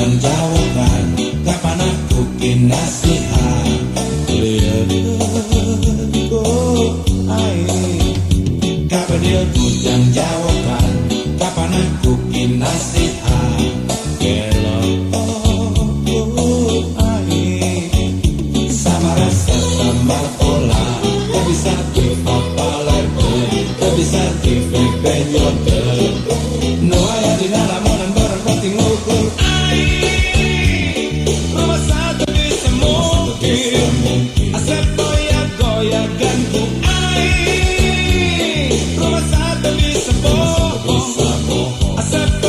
yang jawabkan, kapan aku kinasihat lihat kapan dia yang jawabkan, kapan aku kinasihat sama rasa tambah olah, tak bisa di apa lagi, tak bisa di penyode. No ayah di dalam berarti ngukur rumah satu bisa mungkin.